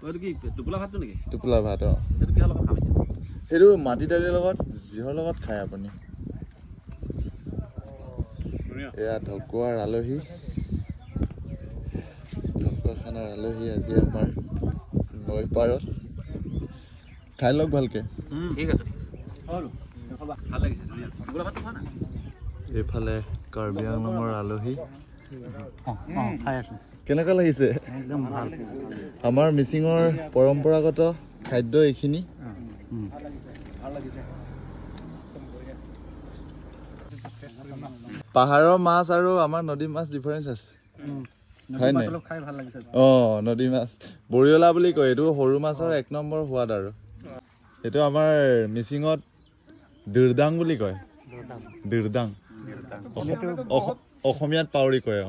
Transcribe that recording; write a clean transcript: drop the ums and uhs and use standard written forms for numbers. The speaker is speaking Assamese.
এইটো কি টোপোলা ভাতটো নেকি? টোপোলা ভাত এইটো কিহৰ লগত খাম এতিয়া? সেইটো মাটি দালিৰ লগত যিহৰ লগত খায় আপুনি। এয়া ঢকুৱাৰ আলহী, ঢকুৱাখানাৰ আলহী আজি আমাৰ নৈ পাৰত। খাই লওক ভালকে। ঠিক আছে ভাল লাগিছে টোপোলা ভাতটো খোৱা না। এইফালে কাৰ্বি আংলঙৰ আলহী খাই আছো। কেনেকুৱা লাগিছে? একদম ভাল। আমাৰ মিচিঙৰ পৰম্পৰাগত খাদ্য এইখিনি। পাহাৰৰ মাছ আৰু আমাৰ নদীৰ মাছ ডিফাৰেঞ্চ আছে হয় নাই? খাই ভাল লাগিছে। নদী মাছ বৰিয়লা বুলি কয়, এইটো সৰু মাছৰ 1 নম্বৰ সোৱাদ। আৰু এইটো আমাৰ মিচিঙত দিৰদাং বুলি কয়। দিৰদাং অসমীয়াত পাউৰি কয়।